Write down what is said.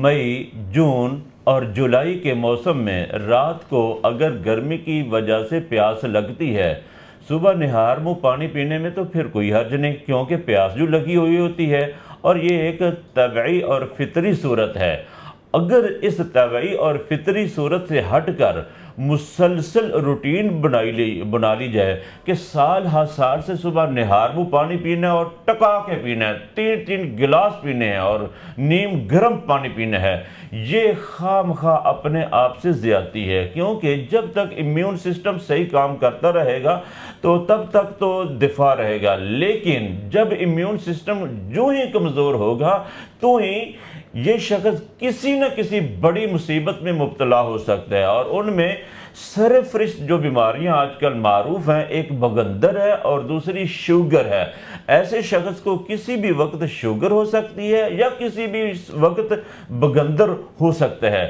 مئی، جون اور جولائی کے موسم میں رات کو اگر گرمی کی وجہ سے پیاس لگتی ہے، صبح نہار منہ پانی پینے میں تو پھر کوئی حرج نہیں، کیونکہ پیاس جو لگی ہوئی ہوتی ہے اور یہ ایک طبعی اور فطری صورت ہے۔ اگر اس طبعی اور فطری صورت سے ہٹ کر مسلسل روٹین بنا لی جائے کہ سال ہر سال سے صبح نہار منہ پانی پینا ہے اور ٹکا کے پینا ہے، 3 گلاس پینے ہیں اور نیم گرم پانی پینا ہے، یہ خام خواہ اپنے آپ سے زیادتی ہے، کیونکہ جب تک امیون سسٹم صحیح کام کرتا رہے گا تو تب تک تو دفاع رہے گا، لیکن جب امیون سسٹم جو ہی کمزور ہوگا تو ہی یہ شخص کسی نہ کسی بڑی مصیبت میں مبتلا ہو سکتا ہے۔ اور ان میں سرفرست جو بیماریاں آج کل معروف ہیں، ایک بغندر ہے اور دوسری شوگر ہے۔ ایسے شخص کو کسی بھی وقت شوگر ہو سکتی ہے یا کسی بھی وقت بغندر ہو سکتا ہے۔